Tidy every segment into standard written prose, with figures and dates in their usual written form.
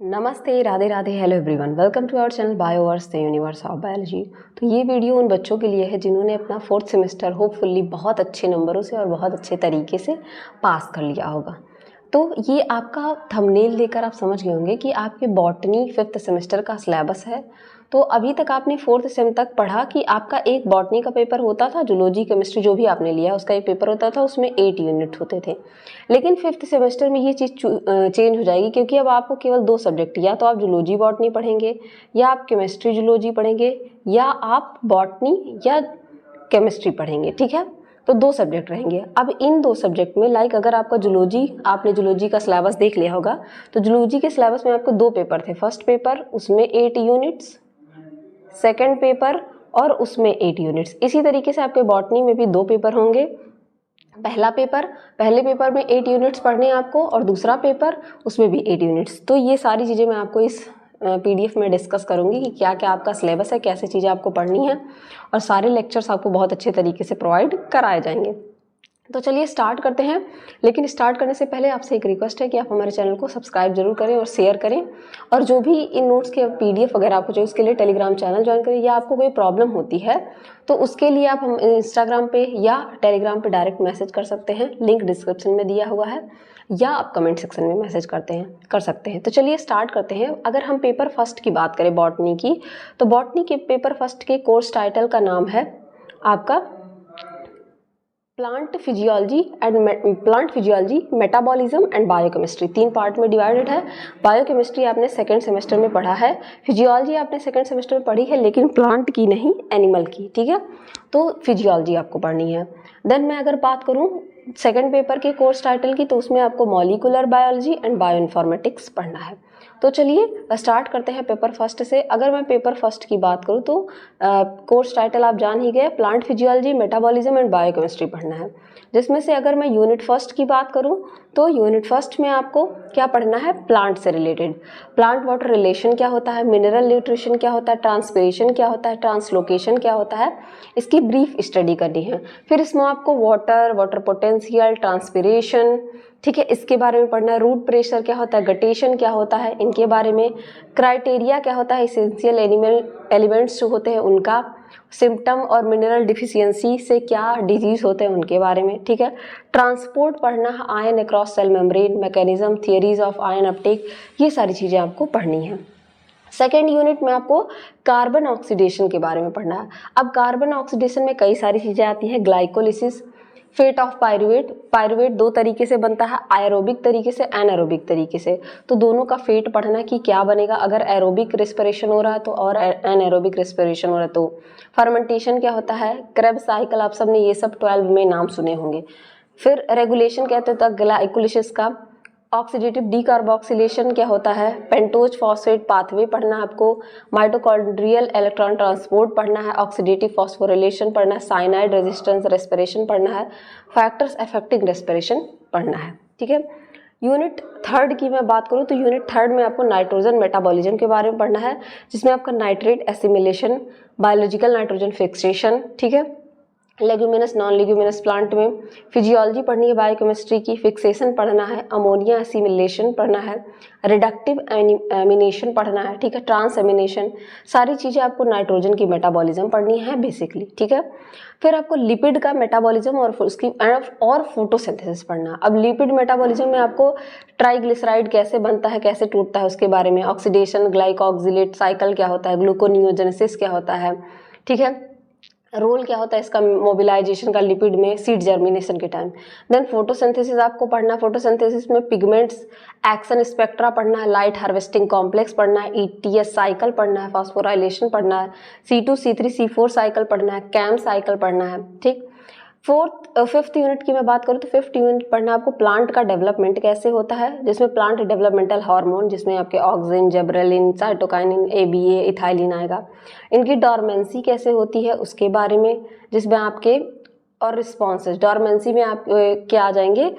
नमस्ते, Radhe Radhe, hello everyone, welcome to our channel bioverse the universe of biology. तो ये video उन बच्चों के लिए है जिन्होंने अपना 4th सेमेस्टर होपफुली बहुत अच्छे नंबरों से और बहुत अच्छे तरीके से पास कर लिया होगा। तो ये आपका थंबनेल देखकर आप समझ गए होंगे कि आपके बॉटनी 5th सेमेस्टर का सिलेबस है। तो अभी तक आपने 4th सेम तक पढ़ा कि आपका एक बॉटनी का पेपर होता था, जूलॉजी केमिस्ट्री जो भी आपने लिया उसका एक पेपर होता था, उसमें 8 यूनिट होते थे। लेकिन 5th सेमेस्टर में ये चीज़ चेंज हो जाएगी, क्योंकि अब आपको केवल 2 सब्जेक्ट, या तो आप जूलॉजी बॉटनी पढ़ेंगे या आप केमिस्ट्री जूलॉजी पढ़ेंगे या आप बॉटनी या केमिस्ट्री पढ़ेंगे। ठीक है, तो 2 सब्जेक्ट रहेंगे। अब इन 2 सब्जेक्ट में अगर आपका जूलॉजी, आपने जूलॉजी का सिलेबस देख लिया होगा, तो जूलॉजी के सिलेबस में आपको 2 पेपर थे। फर्स्ट पेपर उसमें 8 यूनिट्स, सेकेंड पेपर और उसमें 8 यूनिट्स। इसी तरीके से आपके बॉटनी में भी 2 पेपर होंगे। पहले पेपर में 8 यूनिट्स पढ़ने हैं आपको, और दूसरा पेपर उसमें भी 8 यूनिट्स। तो ये सारी चीज़ें मैं आपको इस PDF में डिस्कस करूँगी कि क्या क्या आपका सिलेबस है, कैसे चीज़ें आपको पढ़नी है, और सारे लेक्चर्स आपको बहुत अच्छे तरीके से प्रोवाइड कराए जाएंगे। तो चलिए स्टार्ट करते हैं। लेकिन स्टार्ट करने से पहले आपसे एक रिक्वेस्ट है कि आप हमारे चैनल को सब्सक्राइब जरूर करें और शेयर करें, और जो भी इन नोट्स के PDF वगैरह आपको चाहिए उसके लिए टेलीग्राम चैनल ज्वाइन करें। या आपको कोई प्रॉब्लम होती है तो उसके लिए आप हम इंस्टाग्राम पे या टेलीग्राम पे डायरेक्ट मैसेज कर सकते हैं, लिंक डिस्क्रिप्शन में दिया हुआ है, या आप कमेंट सेक्शन में मैसेज कर सकते हैं। तो चलिए स्टार्ट करते हैं। अगर हम पेपर फर्स्ट की बात करें बॉटनी की, तो बॉटनी के पेपर फर्स्ट के कोर्स टाइटल का नाम है आपका plant physiology, metabolism and biochemistry. 3 part में डिवाइडेड है। बायोकेमिस्ट्री आपने सेकंड सेमेस्टर में पढ़ा है, फिजियोलॉजी आपने सेकंड सेमेस्टर में पढ़ी है, लेकिन प्लांट की नहीं, एनिमल की। ठीक है, तो फिजियोलॉजी आपको पढ़नी है। देन मैं अगर बात करूं सेकंड पेपर के कोर्स टाइटल की, तो उसमें आपको मॉलिक्यूलर बायोलॉजी एंड बायोइन्फॉर्मेटिक्स पढ़ना है। तो चलिए स्टार्ट करते हैं पेपर फर्स्ट से। अगर मैं पेपर फर्स्ट की बात करूं तो कोर्स टाइटल आप जान ही गए, plant physiology, metabolism and biochemistry पढ़ना है। जिसमें से अगर मैं यूनिट फर्स्ट की बात करूं तो यूनिट फर्स्ट में आपको क्या पढ़ना है, प्लांट से रिलेटेड। प्लांट वाटर रिलेशन क्या होता है, मिनरल न्यूट्रिशन क्या होता है, ट्रांसपिरेशन क्या होता है, ट्रांसलोकेशन क्या होता है, इसकी ब्रीफ स्टडी करनी है। फिर इसमें आपको वाटर पोटेंशियल, ट्रांसपिरेशन, ठीक है, इसके बारे में पढ़ना है। रूट प्रेशर क्या होता है, गटेशन क्या होता है, इनके बारे में। क्राइटेरिया क्या होता है, इसेंशियल एलिमेंट्स जो होते हैं उनका, सिम्टम और मिनरल डिफिशियंसी से क्या डिजीज होते हैं उनके बारे में। ठीक है, ट्रांसपोर्ट पढ़ना है, ion across cell membrane, mechanism, theories of ion uptake, ये सारी चीज़ें आपको पढ़नी है। सेकेंड यूनिट में आपको कार्बन ऑक्सीडेशन के बारे में पढ़ना है। अब कार्बन ऑक्सीडेशन में कई सारी चीज़ें आती हैं, ग्लाइकोलिसिस, फेट ऑफ पायरुवेट 2 तरीके से बनता है, एरोबिक तरीके से, एनारोबिक तरीके से। तो दोनों का फेट पढ़ना कि क्या बनेगा अगर एरोबिक रेस्पिरेशन हो रहा है तो, और एनारोबिक रेस्पिरेशन हो रहा है तो। फर्मेंटेशन क्या होता है, क्रेब्स साइकिल, आप सबने ये सब 12 में नाम सुने होंगे। फिर रेगुलेशन कहते हैं ग्लाइकोलिसिस का। ऑक्सीडेटिव डीकार्बोक्सिलेशन क्या होता है, पेंटोज फॉस्फेट पाथवे पढ़ना है आपको। माइटोकॉन्ड्रियल इलेक्ट्रॉन ट्रांसपोर्ट पढ़ना है, ऑक्सीडेटिव फॉस्फोरिलेशन पढ़ना है, साइनाइड रेजिस्टेंस रेस्पिरेशन पढ़ना है, फैक्टर्स अफेक्टिंग रेस्पिरेशन पढ़ना है। ठीक है, यूनिट थर्ड की मैं बात करूँ तो यूनिट थर्ड में आपको नाइट्रोजन मेटाबॉलिज्म के बारे में पढ़ना है, जिसमें आपका nitrate assimilation, biological nitrogen fixation, ठीक है, लेग्यूमिनस नॉन लेग्यूमिनस प्लांट में। फिजियोलॉजी पढ़नी है बायोकेमिस्ट्री की, फिक्सेशन पढ़ना है, अमोनिया एसिमिलेशन पढ़ना है, रिडक्टिव एमिनेशन पढ़ना है, ठीक है, ट्रांस एमिनेशन, सारी चीज़ें आपको नाइट्रोजन की मेटाबॉलिज्म पढ़नी है बेसिकली। ठीक है, फिर आपको लिपिड का मेटाबॉलिज्म और उसकी और फोटोसिंथेसिस पढ़ना। अब लिपिड मेटाबॉलिज्म में आपको ट्राइग्लिसराइड कैसे बनता है, कैसे टूटता है उसके बारे में, ऑक्सीडेशन, ग्लाइकोक्सिलेट साइकिल क्या होता है, ग्लूकोनियोजेनेसिस क्या होता है, ठीक है, रोल क्या होता है इसका मोबिलाइजेशन का लिपिड में, सीड जर्मिनेशन के टाइम। देन फोटोसिंथेसिस आपको पढ़ना है। फोटोसिंथेसिस में पिगमेंट्स, एक्शन स्पेक्ट्रा पढ़ना है, लाइट हार्वेस्टिंग कॉम्प्लेक्स पढ़ना है, ETS साइकिल पढ़ना है, फॉस्फोराइलेशन पढ़ना है, C2 C3 C4 साइकिल पढ़ना है, कैम साइकिल पढ़ना है। ठीक, फिफ्थ यूनिट की मैं बात करूँ तो फिफ्थ यूनिट पढ़ना आपको प्लांट का डेवलपमेंट कैसे होता है, जिसमें प्लांट डेवलपमेंटल हार्मोन, जिसमें आपके auxin, gibberellin, cytokinin, ABA, ethylene आएगा, इनकी डॉर्मेंसी कैसे होती है उसके बारे में, जिसमें आपके और रिस्पॉन्सेज, डॉर्मेंसी में आप क्या आ जाएंगे,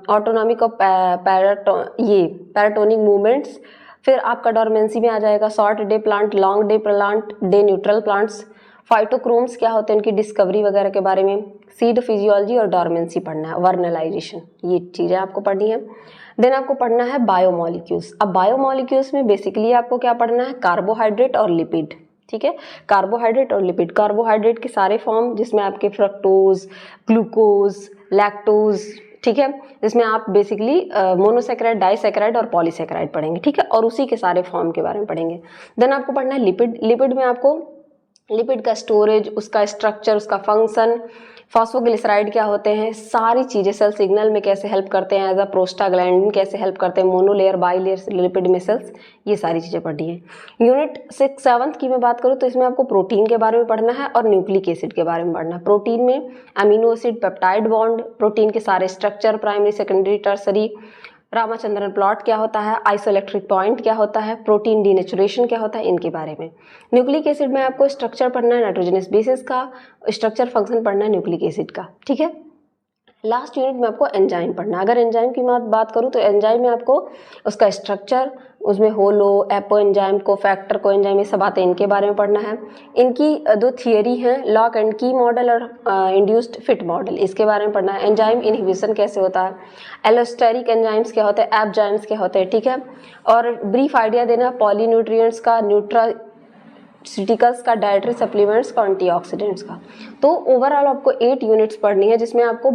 ऑटोनॉमिक ऑफ पैराटोनिक मूवमेंट्स। फिर आपका डॉर्मेंसी में आ जाएगा short day plant, long day plant, day neutral plants. Phytochromes क्या होते हैं, उनकी डिस्कवरी वगैरह के बारे में। सीड फिजियोलॉजी और डॉर्मेंसी पढ़ना है, वर्नलाइजेशन, ये चीज़ें आपको पढ़नी है। देन आपको पढ़ना है बायोमोलिक्यूल्स। अब बायोमोलिक्यूल्स में बेसिकली आपको क्या पढ़ना है, कार्बोहाइड्रेट और लिपिड, ठीक है, कार्बोहाइड्रेट और लिपिड। कार्बोहाइड्रेट के सारे फॉर्म जिसमें आपके फ्रक्टोज, ग्लूकोज, लैक्टोज, ठीक है, जिसमें आप बेसिकली मोनोसेक्राइड, डाइसेक्राइड और पॉलीसेक्राइड पढ़ेंगे, ठीक है, और उसी के सारे फॉर्म के बारे में पढ़ेंगे। देन आपको पढ़ना है लिपिड। लिपिड में आपको लिपिड का स्टोरेज, उसका स्ट्रक्चर, उसका फंक्शन, फॉस्फोग्लिसराइड क्या होते हैं, सारी चीज़ें, सेल सिग्नल में कैसे हेल्प करते हैं, एज अ प्रोस्टाग्लैंडिन कैसे हेल्प करते हैं, मोनोलेयर बाइलेयर लिपिड में सेल्स, ये सारी चीज़ें पढ़नी है। यूनिट 7th की मैं बात करूँ तो इसमें आपको प्रोटीन के बारे में पढ़ना है और न्यूक्लिक एसिड के बारे में पढ़ना है। प्रोटीन में amino acid, peptide bond, protein के सारे structure, primary, secondary, tertiary, Ramachandran plot क्या होता है, आइसोइलेक्ट्रिक पॉइंट क्या होता है, प्रोटीन डीनेचुरेशन क्या होता है, इनके बारे में। न्यूक्लिक एसिड में आपको स्ट्रक्चर पढ़ना है नाइट्रोजनस बेसिस का, स्ट्रक्चर फंक्शन पढ़ना है न्यूक्लिक एसिड का, ठीक है। लास्ट यूनिट में आपको एंजाइम पढ़ना है। अगर एंजाइम की बात करूँ तो एंजाइम में आपको उसका स्ट्रक्चर, उसमें होलो, एपो एंजाइम, को फैक्टर, को एंजाइम, ये सब आते हैं, इनके बारे में पढ़ना है। इनकी दो थियरी हैं, लॉक एंड की मॉडल और इंड्यूस्ड फिट मॉडल, इसके बारे में पढ़ना है। एंजाइम इनहिबिशन कैसे होता है, एलोस्टेरिक एंजाइम्स क्या होते हैं, एपजाइम्स क्या होते हैं, ठीक है, और ब्रीफ आइडिया देना पॉलीन्यूट्रिएंट्स का, न्यूट्रासिटिकल्स का, डाइटरी सप्लीमेंट्स का, एंटीऑक्सीडेंट्स का। तो ओवरऑल आपको 8 यूनिट्स पढ़नी है, जिसमें आपको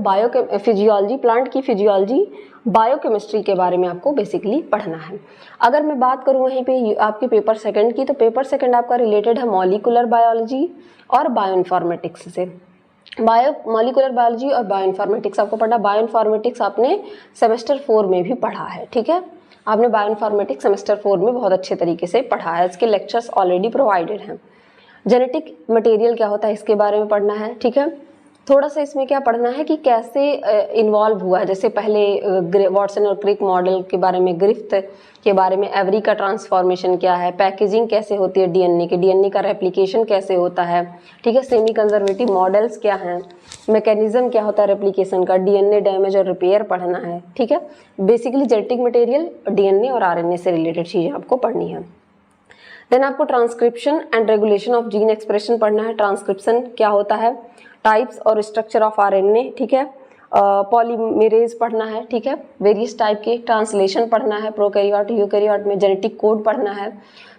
फिजियोलॉजी, प्लांट की फिजियोलॉजी, बायोकेमिस्ट्री के बारे में आपको बेसिकली पढ़ना है। अगर मैं बात करूँ वहीं पे आपके पेपर सेकंड की, तो पेपर सेकंड आपका रिलेटेड है मॉलिकुलर बायोलॉजी और बायोइन्फॉर्मेटिक्स से। मॉलिकुलर बायोलॉजी और बायोइन्फॉर्मेटिक्स आपको पढ़ना। बायोइन्फॉर्मेटिक्स आपने सेमेस्टर 4 में भी पढ़ा है, ठीक है, आपने बायोइन्फॉर्मेटिक्स सेमेस्टर 4 में बहुत अच्छे तरीके से पढ़ा है, इसके लेक्चर्स ऑलरेडी प्रोवाइडेड हैं। जेनेटिक मटेरियल क्या होता है, इसके बारे में पढ़ना है, ठीक है। थोड़ा सा इसमें क्या पढ़ना है कि कैसे इन्वॉल्व हुआ है, जैसे पहले वाटसन और क्रिक मॉडल के बारे में, ग्रिफ्थ के बारे में, एवरी का ट्रांसफॉर्मेशन क्या है, पैकेजिंग कैसे होती है डीएनए की, डीएनए का रेप्लिकेशन कैसे होता है, ठीक है, सेमी कंजर्वेटिव मॉडल्स क्या हैं, मैकेनिज्म क्या होता है रेप्लिकेशन का, डीएनए डैमेज और रिपेयर पढ़ना है, ठीक है। बेसिकली जेनेटिक मटेरियल, डीएनए और आरएनए से रिलेटेड चीज़ें आपको पढ़नी है। देन आपको transcription and regulation of gene expression पढ़ना है। ट्रांसक्रिप्शन क्या होता है, टाइप्स और स्ट्रक्चर ऑफ आरएनए, ठीक है, पॉलीमेरेज पढ़ना है, ठीक है, वेरियस टाइप के, ट्रांसलेशन पढ़ना है, प्रोकैरियोट, यूकैरियोट में जेनेटिक कोड पढ़ना है।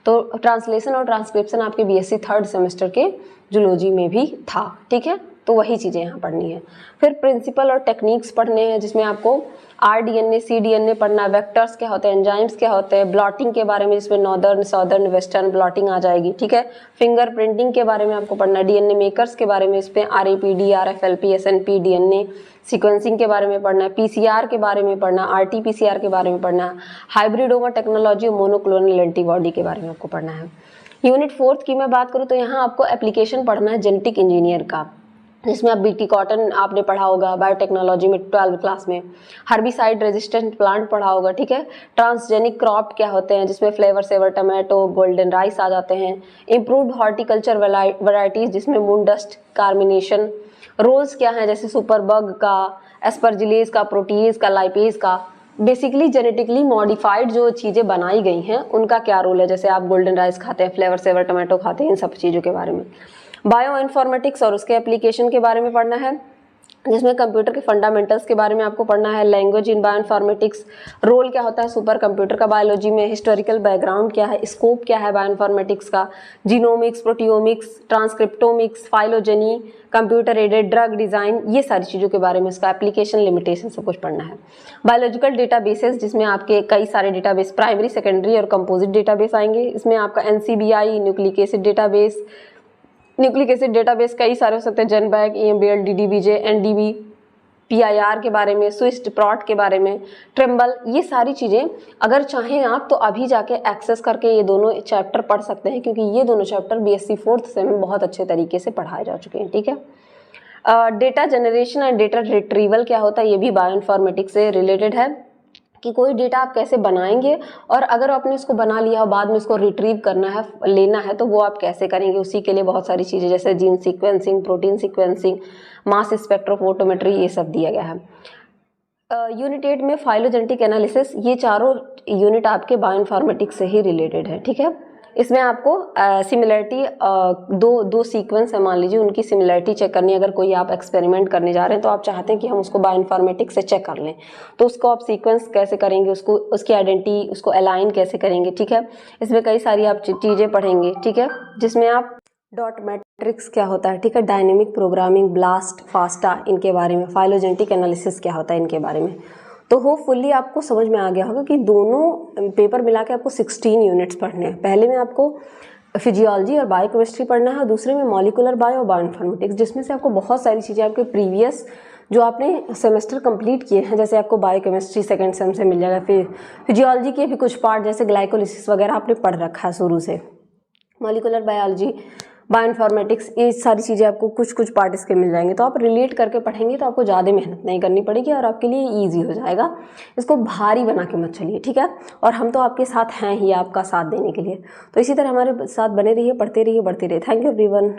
तो ट्रांसलेशन और ट्रांसक्रिप्शन आपके बीएससी 3rd सेमेस्टर के जूलॉजी में भी था, ठीक है, तो वही चीज़ें यहाँ पढ़नी है। फिर प्रिंसिपल और टेक्निक्स पढ़ने हैं, जिसमें आपको आरडीएनए, सीडीएनए पढ़ना, वेक्टर्स क्या होते हैं, एंजाइम्स क्या होते हैं, ब्लॉटिंग के बारे में, जिसमें नॉर्दर्न, साउदर्न, वेस्टर्न ब्लॉटिंग आ जाएगी, ठीक है। फिंगर प्रिंटिंग के बारे में आपको पढ़ना है, डीएनए मेकर्स के बारे में, इस पर आरएपीडी, आरएफएलपी, एसएनपी, डीएनए सीक्वेंसिंग के बारे में पढ़ना है, पीसीआर के बारे में पढ़ना, आरटीपीसीआर के बारे में पढ़ना, हाइब्रिडोमा टेक्नोलॉजी और मोनोक्लोनल एंटीबॉडी के बारे में आपको पढ़ना है। यूनिट 4th की मैं बात करूँ तो यहाँ आपको एप्लीकेशन पढ़ना है जेनेटिक इंजीनियर का, जिसमें आप बीटी कॉटन आपने पढ़ा होगा बायोटेक्नोलॉजी में 12th क्लास में, हर्बिसाइड रेजिस्टेंट प्लांट पढ़ा होगा, ठीक है। ट्रांसजेनिक क्रॉप क्या होते हैं, जिसमें flavr savr tomato, golden rice आ जाते हैं। इम्प्रूव्ड हॉर्टिकल्चर वैरायटीज, जिसमें मूनडस्ट, कार्मिनेशन, रोल्स क्या हैं, जैसे सुपर बग का, एस्परजिलेज का, प्रोटीज का, लाइपेज का। बेसिकली जेनेटिकली मॉडिफाइड जो चीज़ें बनाई गई हैं उनका क्या रोल है, जैसे आप गोल्डन राइस खाते हैं, फ्लेवर सेवर टमाटो खाते हैं, इन सब चीज़ों के बारे में। बायो इन्फॉर्मेटिक्स और उसके एप्लीकेशन के बारे में पढ़ना है, जिसमें कंप्यूटर के फंडामेंटल्स के बारे में आपको पढ़ना है। Language in bioinformatics, role क्या होता है सुपर कंप्यूटर का बायोलॉजी में, हिस्टोरिकल बैकग्राउंड क्या है, स्कोप क्या है बायो इन्फॉर्मेटिक्स का, genomics, proteomics, transcriptomics, phylogeny, computer aided drug design, ये सारी चीज़ों के बारे में, उसका एप्लीकेशन, लिमिटेशन सब कुछ पढ़ना है। बायोलॉजिकल डेटाबेसेस, जिसमें आपके कई सारे डेटाबेस, प्राइमरी, सेकेंडरी और कंपोजिट डेटाबेस आएंगे। इसमें आपका NCBI, nucleic acid database, nucleic acid database कई सारे हो सकते हैं, जेनबैक, EMBL, DDBJ, NDB, PIR के बारे में, स्विस्ट प्रॉट के बारे में, ट्रिम्बल, ये सारी चीज़ें अगर चाहें आप तो अभी जाके एक्सेस करके ये दोनों चैप्टर पढ़ सकते हैं, क्योंकि ये दोनों चैप्टर BSc 4th सेम में बहुत अच्छे तरीके से पढ़ाए जा चुके हैं, ठीक है। Data generation and data retrieval क्या होता है, ये भी बायो इन्फॉर्मेटिक्स से रिलेटेड है, कि कोई डेटा आप कैसे बनाएंगे और अगर आपने उसको बना लिया और बाद में उसको रिट्रीव करना है, लेना है, तो वो आप कैसे करेंगे। उसी के लिए बहुत सारी चीज़ें जैसे जीन सीक्वेंसिंग, प्रोटीन सीक्वेंसिंग, मास स्पेक्ट्रोफोटोमेट्री, ये सब दिया गया है। यूनिट 8 में फाइलोजेनेटिक एनालिसिस, ये चारों यूनिट आपके बायो इन्फॉर्मेटिक्स से ही रिलेटेड है, ठीक है। इसमें आपको सिमिलरिटी दो सीक्वेंस है, मान लीजिए उनकी सिमिलरिटी चेक करनी है। अगर कोई आप एक्सपेरिमेंट करने जा रहे हैं तो आप चाहते हैं कि हम उसको बायोइन्फॉर्मेटिक्स से चेक कर लें, तो उसको आप सीक्वेंस कैसे करेंगे, उसको उसकी आइडेंटिटी उसको अलाइन कैसे करेंगे, ठीक है। इसमें कई सारी आप चीज़ें पढ़ेंगे, ठीक है, जिसमें आप डॉट मैट्रिक्स क्या होता है, ठीक है, डायनेमिक प्रोग्रामिंग, ब्लास्ट, फास्टा, इनके बारे में, फाइलोजेनेटिक एनालिसिस क्या होता है, इनके बारे में। तो होपफुली आपको समझ में आ गया होगा कि दोनों पेपर मिला के आपको 16 यूनिट्स पढ़ने हैं। पहले में आपको फिजियोलॉजी और बायोकेमिस्ट्री पढ़ना है और दूसरे में मॉलिकुलर बायो और बायोइन्फॉर्मेटिक्स, जिसमें से आपको बहुत सारी चीज़ें आपके प्रीवियस जो आपने सेमेस्टर कंप्लीट किए हैं, जैसे आपको बायोकेमिस्ट्री सेकंड सेम से मिल जाएगा, फिर फिजियोलॉजी के भी कुछ पार्ट जैसे ग्लाइकोलिसिस वगैरह आपने पढ़ रखा है शुरू से, मॉलिकुलर बायोलॉजी, बायोइन्फॉर्मेटिक्स, ये सारी चीज़ें आपको कुछ पार्ट इसके मिल जाएंगे। तो आप रिलेट करके पढ़ेंगे तो आपको ज़्यादा मेहनत नहीं करनी पड़ेगी और आपके लिए ईजी हो जाएगा। इसको भारी बना के मत चलिए, ठीक है। और हम तो आपके साथ हैं ही, आपका साथ देने के लिए। तो इसी तरह हमारे साथ बने रहिए, पढ़ते रहिए, बढ़ते रहिए। Thank you everyone.